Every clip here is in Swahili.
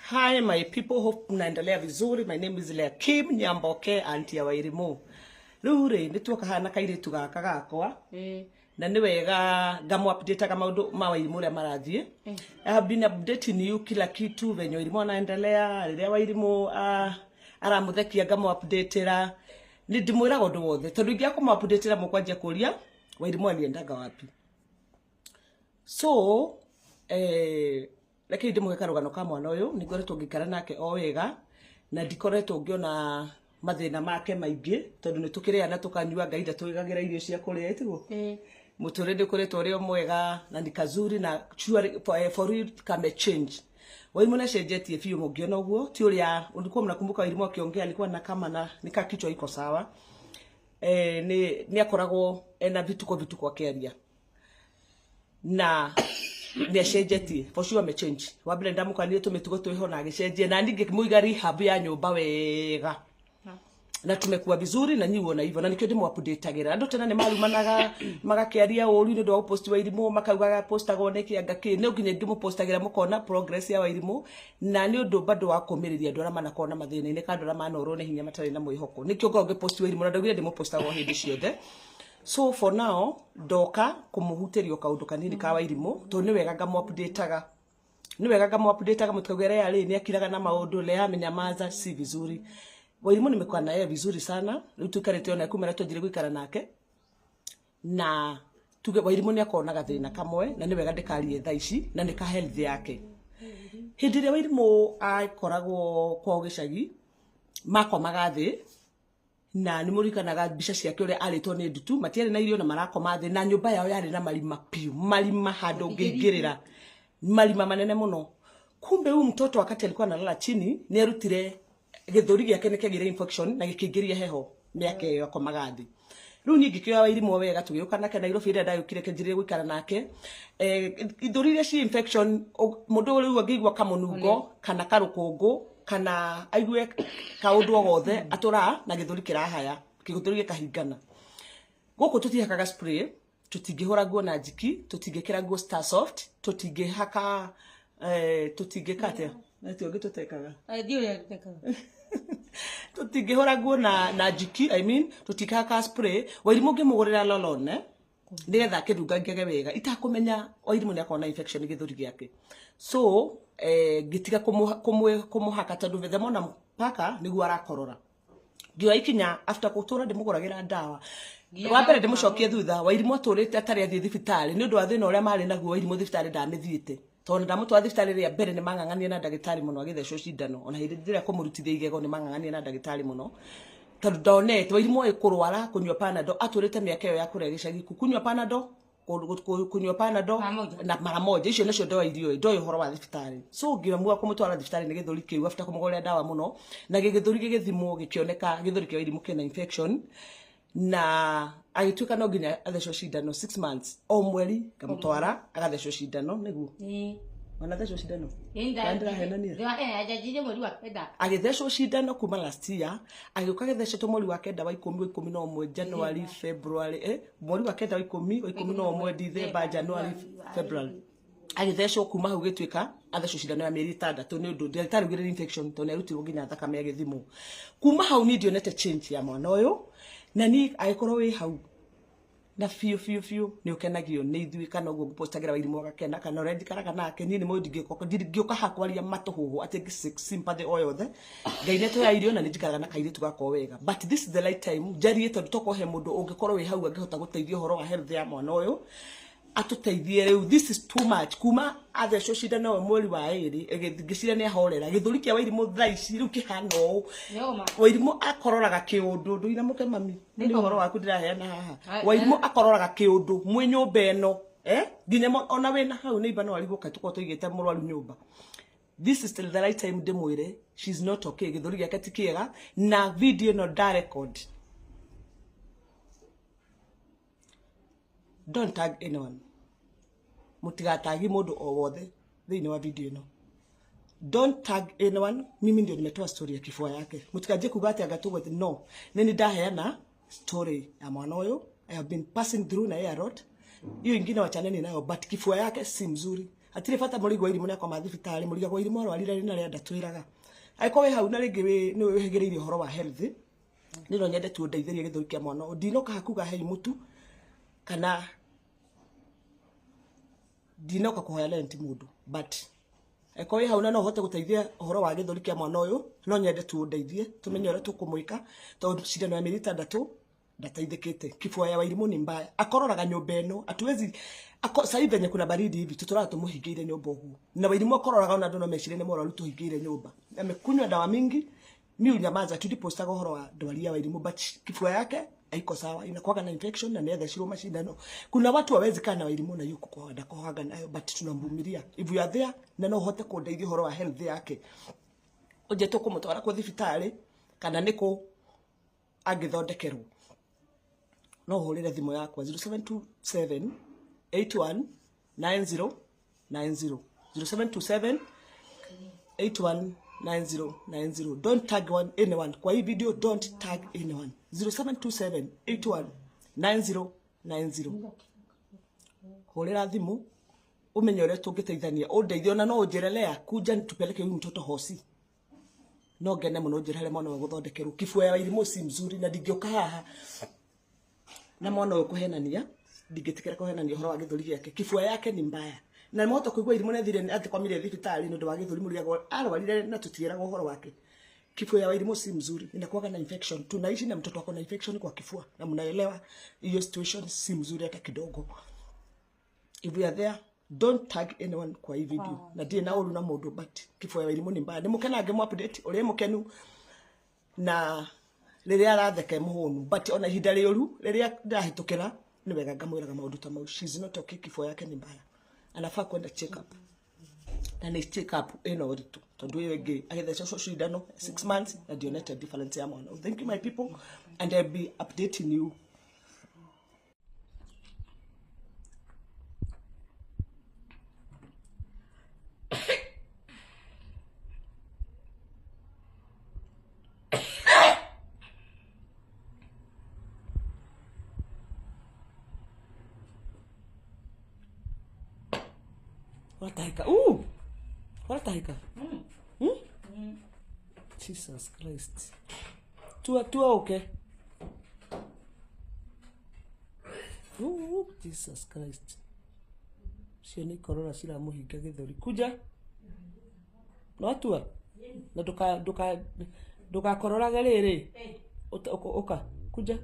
Hi my people, hope mnaendelea vizuri. My name is Lea Kim Nyamboke, auntie ya Wairimu. Rure nituoka hana kairitu gaka gakwa. Na ni wega ngamu update kama maundu ma Wairimu ria marathie. I have been updating you kila kitu venye Wairimu anaendelea, riria Wairimu aramuthekia ngamu updatera. Ni ndimwira gondu wothe tondu ingia kuma updatera mukwanjia kuria Wairimu aliendaga wapi. So Leke ndimuge rugano ka mwana uyu ningoretwo ngikara nake o wega na ndikoretwo ngiona mathina make maingi tondu ni tukiria na tukanyua ngaida tuigagira irio cia kuria itigo muture ndikoretwo rio mwega na ni kazuri na for it can change. Wairimu na cenjetie fiu mungiona uguo ti uria ulikuwa mnakumbuka Wairimu akiongea alikuwa na kama na nika kichwa iko sawa. Ni akoragwo ena vituko akiaria na niacenjetie for sure me change wabile ndamukanire tumitugo twiho na agicenjie na ningi muiga rehab ya nyumba wega na tumekuwa vizuri na nyiwo na hivyo na nikio ndimu updateagira andu tena ni marumanaga magakiaria uru ni ndo post Wairimu makaugaga postaga oneki angaki ne uginye ngimu postagira mukona progress ya Wairimu na ni undu bado wa kumiriria ndora mana kona mathina ine kandora mana oro ne hinya matari na mwihoko nikio ngoge post Wairimu na ndogire ndimu postaga hindi ciothe. So for now doka kumuhuterio kaundu kanini ka Wairimu to ni wega ngamu updateaga mutukagere yale ni akiraga na maundu le amenyamaza si vizuri. Wairimu nimekuwa na yeye vizuri sana tukarete ona kumera tujire gwikara nake na tuge Wairimu ni akona gathina kamwe na ni wega ndikarie thaici na nika health yake hindire Wairimu akoragwo kwa gicagi mako magathi na nimurikanaga bica ciake uri aritwo ni ndutu matiari na irio na marakoma thi na nyumba yao yari na marima piu marima handu ngingirira marima manene muno. Kumbe huyu mtoto wakati alikuwa analala chini ni arutire githuri giake nikagire infection na gikingiria heho miake yako magathi. Riu ni ngikio Wairimu wega tugiuka nake Nairobi ria ndayukire kenjire gwikara nake ithuri ria ci infection mundu riu angigwa kamunungo kana karukungu kana aigue kaundu ogothe atura na githuri kirahaya githuri gikahingana guku tutihakaga spray tutingihora nguo na njiki tutingikira nguo Star Soft tutingihaka tutingikate na ti ogitutekaga ndio ya tutekaga tutingihora nguo na njiki I mean tutikaka spray Wairimu ngimugurira lolone nigetha kirunga ngege wega itakumenya Wairimu ni akona infection githuri giake. So gitiga kumuhaka tondu vethe mona mpaka niguo arakorora ngioya ikinya after kutura ndimuguragira ndawa wambere ndimucokie thutha Wairimu aturite atari athie thibitari ni undu wa thina uria mari naguo Wairimu thibitari ndamithiite tondu ndamutwa thibitari ria mbere ni mangangania na ndagitari muno agithecwo cindano ona hindi ndira kumurutithia igego ni mangangania na ndagitari muno tondu ndonete Wairimu ikurwara kunywa panado aturite miaka yo ya kuria gicagi kunywa panado kunywa panado na mara moja icio nacio ndawa irio ndoyo horo wa thibitari. So ngimamua kumutwara thibitari ni githuri kiu after kumugorera ndawa muno na githuri gigithimo gikioneka githuri kia Wairimu kina infection na agituika no nginya athecwo cindano 6 months o mweri kamutwara agathecwo cindano niguo ona thecwo cindano ndira henania agithecwo cindano kuma last year agiuka githecetwo mweri wa kenda wa 10 January February mweri wa kenda wa 10 December January February agithecwo kuma hau gituika athecwo cindano ya mieri 6 ni undu ndagitari ugire infection to ne rutirwo nginya thakame ya githimo kuma hau ni ndionete change ya mwana uyu na ni aikorwo wi hau na fiu ni ukenagio ni ithui kana uguo ngupostagira Wairimu agakena kana already karaga nake ni mo ngioka hakwaria matuhuhu ati sympathy o yothe ngaineto ya irio na ni njikaraga na kairitu gako wega but this is the right time jarie tondu tokohe mundu ungikorwo wi hau angihota guteithia horo wa health ya mwana uyu atuteithie riu this is too much kuma athecwo cindano mweri wa eri ngicira ni ahorera githuri kia Wairimu thaici riu kihana u Wairimu akororaga kiundu nduira muke mami ni horo waku ndiraheana haha Wairimu akororaga kiundu mwe nyumba eno nginya ona wena hau ni ibano aliguka tuko tuigite murwaru nyumba. This is still the right time ndimwire she's not okay githuri giake tikiega na video no record. Don't tag anyone. Mutigatagi mundu o wothe thini wa video no. Don't tag anyone. Mimi ndio nimetoa story ya kifua yake. Mutikaje kugati agatugwa no. Nini ndaheana story ya mwana uyu. I have been passing through na air road. Hiyo ingine wachaneni nayo but kifua yake si mzuri. atire bata mũrigo irimu ne akoma thibitari mũrigo irimu arwarire rina rĩenda twiraga aiko we hau na rĩngĩ nĩ wĩhĩgĩrĩire ũhoro wa health nĩ no nyende tu ndeithĩrie gĩthũri kĩa mwana ndinoka hakuga hei mutu kana ndinoka kũhoya rent mũndũ but aiko we hau na no hote gũteithia ũhoro wa gĩthũri kĩa mwana ũyũ no nyende tu ndeithie tumenye ũrĩa tũkũmwĩka tondũ cindano ya mĩeri 6 ndateithĩkĩte kifua ya Wairimu ni mbaya akororaga nyũmba ĩno atuwezi saivenye kuna baridi hivi tutora tumuhingĩire nyũmba ũguo na Wairimu akororaga ona ndono mecire nĩ mũrwaru tuhingĩire nyũmba amekunywa dawa mingi miu nyamaza tulipostaga ũhoro wa ndwari ya Wairimu but kifua yake haiko sawa inakuwa na infection na nenda shiro mashindano kuna watu hawezi kana Wairimu na yuko kwa ndakohaga nayo but tunamvumilia if you are there na no hote kundeithia ũhoro wa health yake uje tukumutwara kwa thibitari kana niko agithondekerwo no hurire thimo yakwa 0727 81 90 90 0727 81 90 90 don't tag anyone kwa hii video don't tag anyone 0727 81 90 90 hurira thimu umenye ure tungiteithania undeithio na no unjerelea kuja tupeleke huyu mtoto hosi no ngene muno njerele mwana wa guthondekerwo kifua ya Wairimu si mzuri na ndingioka haha na mwana uyu kuhenania ndingitikira kuhenania horo wa githuri yake kifua yake ni mbaya na moto kuigwa Wairimu nethire ati kwamire thibitari nundu wa githuri muriago arwarire na tutiraga horo wake kifua ya Wairimu si mzuri inakuwa na infection tunaishi na mtoto wako na infection kwa kifua na mnaelewa hiyo situation si mzuri hata kidogo if you are there don't tag anyone kwa hii video na die na uru na mundu but kifua ya Wairimu ni mbaya ni mukena ngemu update uri mukenu na riria aratheke muhunu but ona ihinda rĩũru riria ndahitukira ni wega ngamwiraga maundu ta mau she's not okay kifua yake ni mbaya anafaa kwenda check up na ni check up eno ritu tondu iyo ingi agithecwo cindano 6 months na dionete difference ya mwana thank you my people and I'll be updating you Watahika. Watahika. Jesus Christ. Tua okay. Jesus Christ. Sioni corona sila muhiga githuri. Kuja. No tua. Na duka corona galere. Oka. Kuja.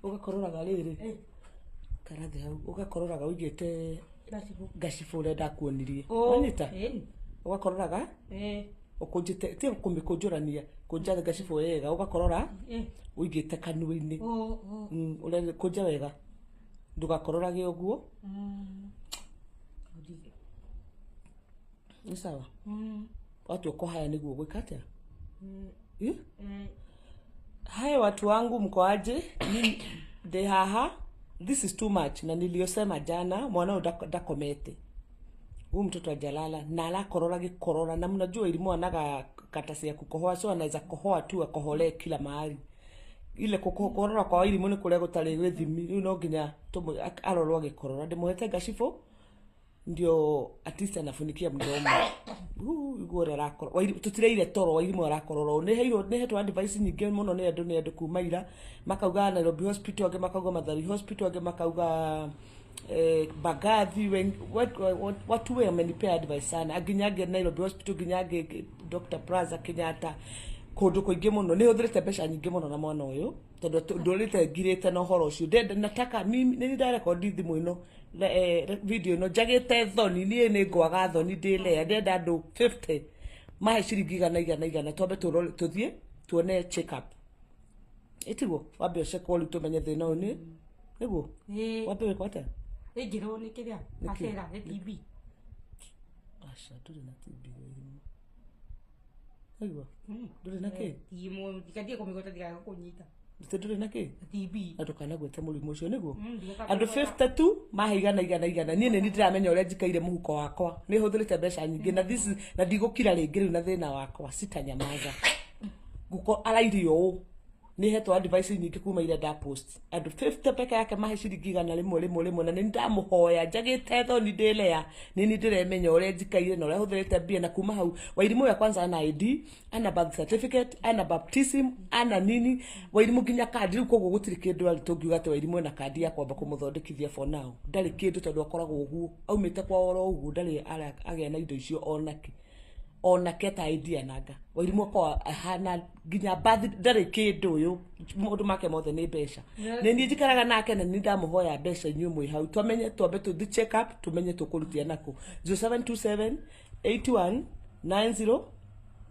Ugakororaga riri karathi hau ugakororaga ugite gacibure ndakuonirie anyita ugakororaga ukujite ti kumikujurania kunja gacibu wega ugakorora ugite kanuini ule kunja wega ndugakororage uguo ni sawa watu uko haya niguo gwikatia Hai watu wangu mkoaje? De haha. This is too much. Na niliyosema jana mwana udakomete. Huyu mtoto wa Jalala na ala korora na mnajua Wairimu anaga katasi ya kukohoa so anaweza kohoa tu akohole kila mahali. Ile kukorora kwa Wairimu ni kule gutari withimi no nginya arorwo gikorora ndimuhete gacifo ndio atista anafunikia mdomo igore rakoro Wairimu tutireire toro Wairimu arakororo ne hetwa advice nyingi muno ne andu kumaira makauga Nairobi hospital age makauga Mathari hospital age makauga Bagathi watu we amenipea advice sana aginyage Nairobi hospital ginyage Dr. Praza Kenyatta kundu kuingi muno ne uthirite mbeca nyingi muno na mwana uyu tondu ndurite ngirite na horo ucio nataka mimi ni ndirekondi thimu ino video no jagete thoni ni ngwaga thoni ndile ndenda andu 50 mahe ciringi igana twambe tuthie tuone check up itigo wambe ucekwo tumenye thina uyu niguo wambe wikwate ngiro ni kiria akera TB asha tuli na TB aiwa nduri na ke timo ndikadie komigota ndika kunyita nduri na ke TB atukana gwete mulimu ucio niguo andu 52 mahe igana nie ni ndiramenya uria njikaire muhuko wakwa ni huthurite mbeca nyingi na this na ndigukira ringi riu na thina wakwa sitanyamaza guko arairio ni hetwo advice nyingi kuma ile da post andu 50 peke yake mahe ciringi 100 rimwe na ni ndamuhoya njagite thoni ndilea ni ndiremenya uria njikaire na uria huthirite mbia na kuma hau Wairimu ya kwanza ana ID ana birth certificate ana baptism ana nini Wairimu nginya kandi riu koguo gutiri kindu ari tungiuga ati Wairimu na kandi ya kwamba kumuthondekithia for now ndari kindu tondu akoragwo uguo aumite kwa oro uguo ndari agia na indo icio ona keta idea nanga Wairimu kwa hana ginya birth ndari kindu uyu mundu make mothe ni besha ni ni njikaraga nake na ni ndamuhoya besha inyu mwi hau tumenye twambe tu check up tumenye tukurutia nako 0727 81 90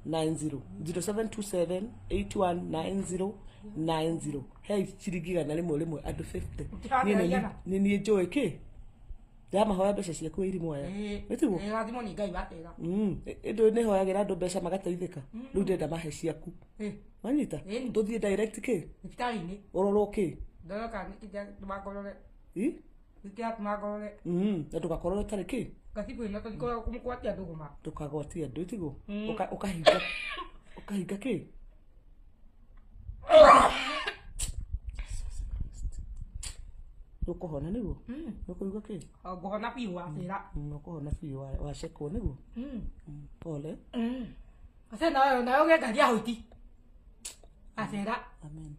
90 0727 81 90 hey ciringi 100 andu 50 ni ni njoi ki Dama hoya besha ciaku Wairimu aya nitiguo rathimo ni ngai watega indo ni hoyagira andu besha magateithika riu ndenda mahe ciaku manyita tuthie direct ki thibitari-ini uroro ki ndoka nikija tumakorore i nikija tumakorore na tugakorwo tari ki gatibu ino tuko kumukwatia nduguma tukagwatia ndu tiguo ukahinga ki nukuhona niguo nukuigua ki ngohona piu wasira nukuhona piu wa sheko niguo pole ase nayo ngegaria hauti asera amen